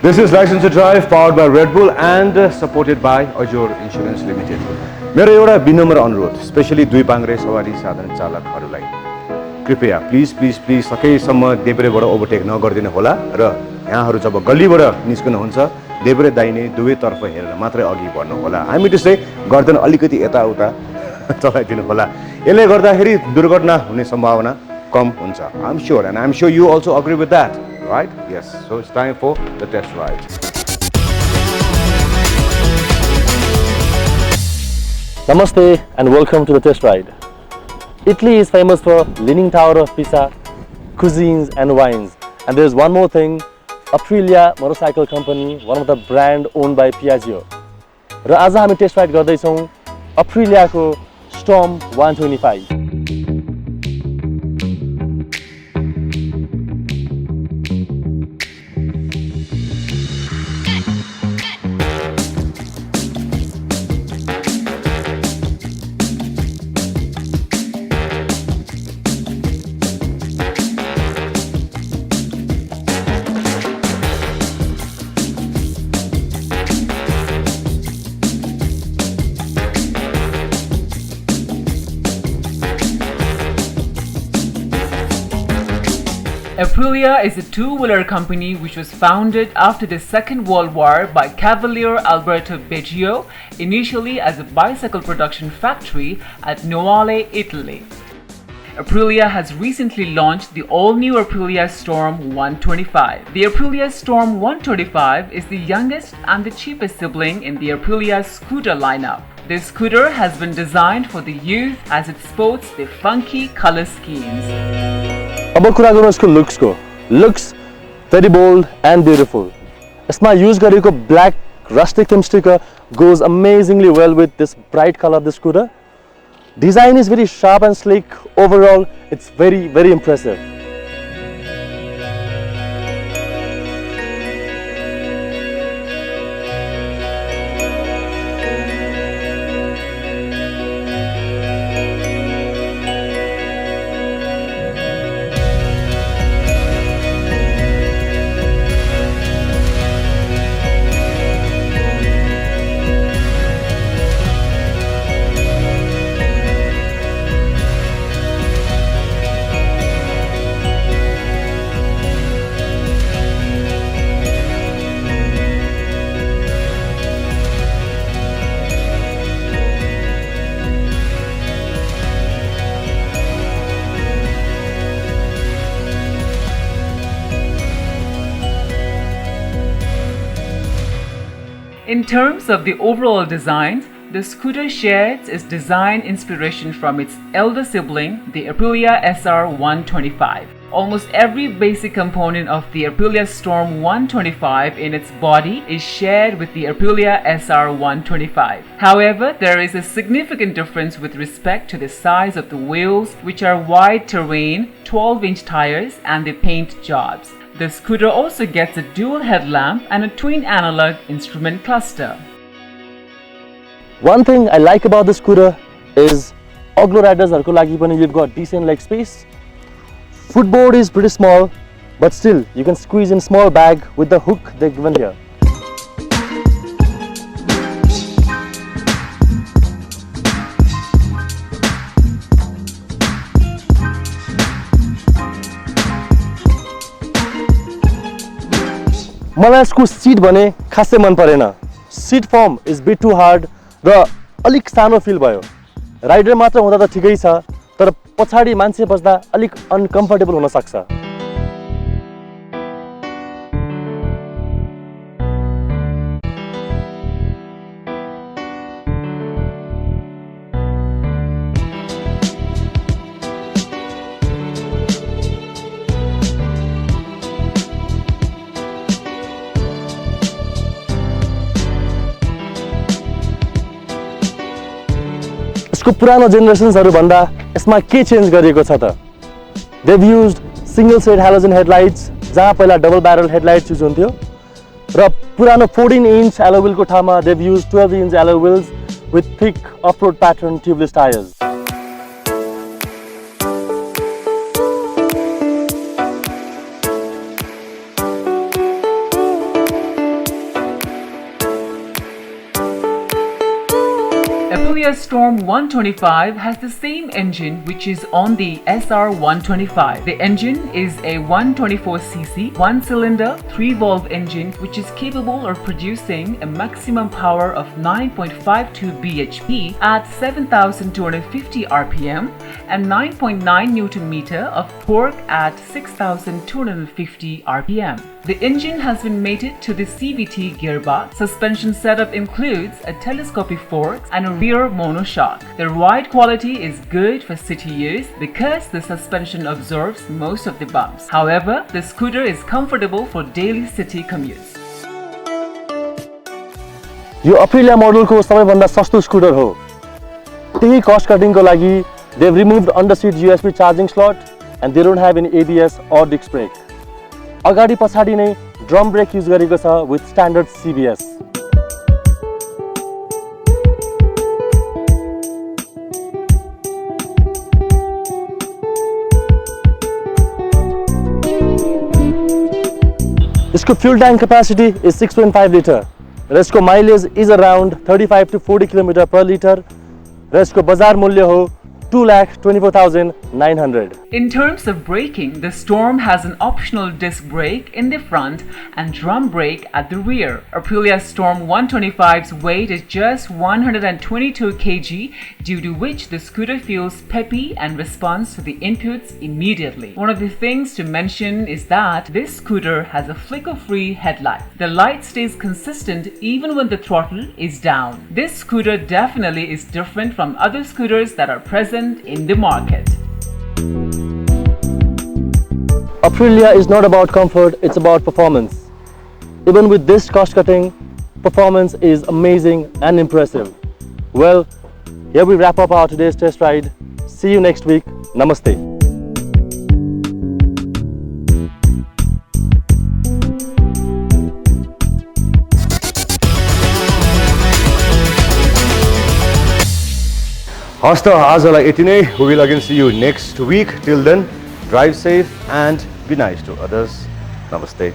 This is License to Drive powered by Red Bull and supported by Azure Insurance Limited. मेरो एउटा विनम्र अनुरोध specially दुई पाङ्ग्रे सवारी साधारण चालकहरूलाई कृपया प्लिज प्लिज प्लिज सकेसम्म देब्रेबाट ओभरटेक नगरिदिनु होला र यहाँहरू जब गल्लीबाट निस्कनुहुन्छ देब्रे दाहिने दुवैतर्फ हेरेर मात्रै अघि बढ्नु होला। हामी त्यसै गर्दैन अलिकति यताउता चलाइदिनु होला। यसले गर्दाखेरि दुर्घटना हुने सम्भावना कम हुन्छ। I'm sure and I'm sure you also agree with that, right? Yes. So it's time for the test ride. Namaste and welcome to the test ride. Italy is famous for Leaning Tower of Pisa, cuisines and wines. And there's one more thing, Aprilia motorcycle company, one of the brand owned by Piaggio. र आज हामी test ride गर्दैछौँ Aprilia को Storm 125. Aprilia is a two-wheeler company which was founded after the Second World War by Cavaliere Alberto Biagio, initially as a bicycle production factory at Noale, Italy. Aprilia has recently launched the all-new Aprilia Storm 125. The Aprilia Storm 125 is the youngest and the cheapest sibling in the Aprilia scooter lineup. This scooter has been designed for the youth as it sports the funky color schemes. अब कुरा गरौँ यसको लुक्सको। Looks very bold and beautiful. यसमा use गरेको black rustic theme sticker goes amazingly well with this bright color of the scooter. Design is very sharp and sleek. Overall, it's very impressive. In terms of the overall design, the scooter shares its design inspiration from its elder sibling, the Aprilia SR 125. Almost every basic component of the Aprilia Storm 125 in its body is shared with the Aprilia SR 125. However, there is a significant difference with respect to the size of the wheels, which are wide terrain, 12-inch tires, and the paint jobs. The scooter also gets a dual headlamp and a twin analog instrument cluster. One thing I like about the scooter is Oglo riders harko lagi pani you've got decent leg space. Footboard is pretty small, but still you can squeeze in small bag with the hook they've given here. मलाई यसको seat भने खासै मन परेन। Seat firm is bit to hard र अलिक सानो fill भयो। राइडर मात्र हुँदा त ठिकै छ, तर पछाडी मान्छे बस्दा अलिक अनकम्फर्टेबल हुन सक्छ। यसको पुरानो जेनेरेसन्सहरु भन्दा यसमा के चेन्ज गरिएको छ त? They've used single set halogen headlights जहाँ पहिला डबल ब्यारल हेडलाइट्स युज हुन्थ्यो र पुरानो 14-inch alloy wheel को ठाउँमा they've used 12-inch alloy wheels with thick off-road pattern tubeless tires. Aprilia Storm 125 has the same engine which is on the SR 125. The engine is a 124cc, 1-cylinder, 3-valve engine which is capable of producing a maximum power of 9.52 bhp at 7,250 rpm and 9.9 Nm of torque at 6,250 rpm. The engine has been mated to the CVT gearbox. Suspension setup includes a telescopic fork and a rear monoshock. The ride quality is good for city use because the suspension absorbs most of the bumps. However, the scooter is comfortable for daily city commutes. यो Aprilia मोडलको सबैभन्दा सस्तो scooter हो। त्यही कस्ट कटिङको लागि they've removed under seat USB charging slot and they don't have any ABS or disc brake. अगाडि पछाडि नै ड्रम ब्रेक युज गरेको छ with standard CBS. इसको fuel tank capacity is 6.5 liter. र यसको mileage is around 35 to 40 km per liter. र यसको बजार मूल्य हो 2,24,900. In terms of braking, the Storm has an optional disc brake in the front and drum brake at the rear. Aprilia Storm 125's weight is just 122 kg, due to which the scooter feels peppy and responds to the inputs immediately. One of the things to mention is that this scooter has a flicker-free headlight. The light stays consistent even when the throttle is down. This scooter definitely is different from other scooters that are present in the market. Aprilia is not about comfort, it's about performance. Even with this cost cutting, performance is amazing and impressive. Well, here we wrap up our today's test ride. See you next week. Namaste. हस्त आजलाई यति नै. We will again see you next week. Till then, drive safe and be nice to others. Namaste.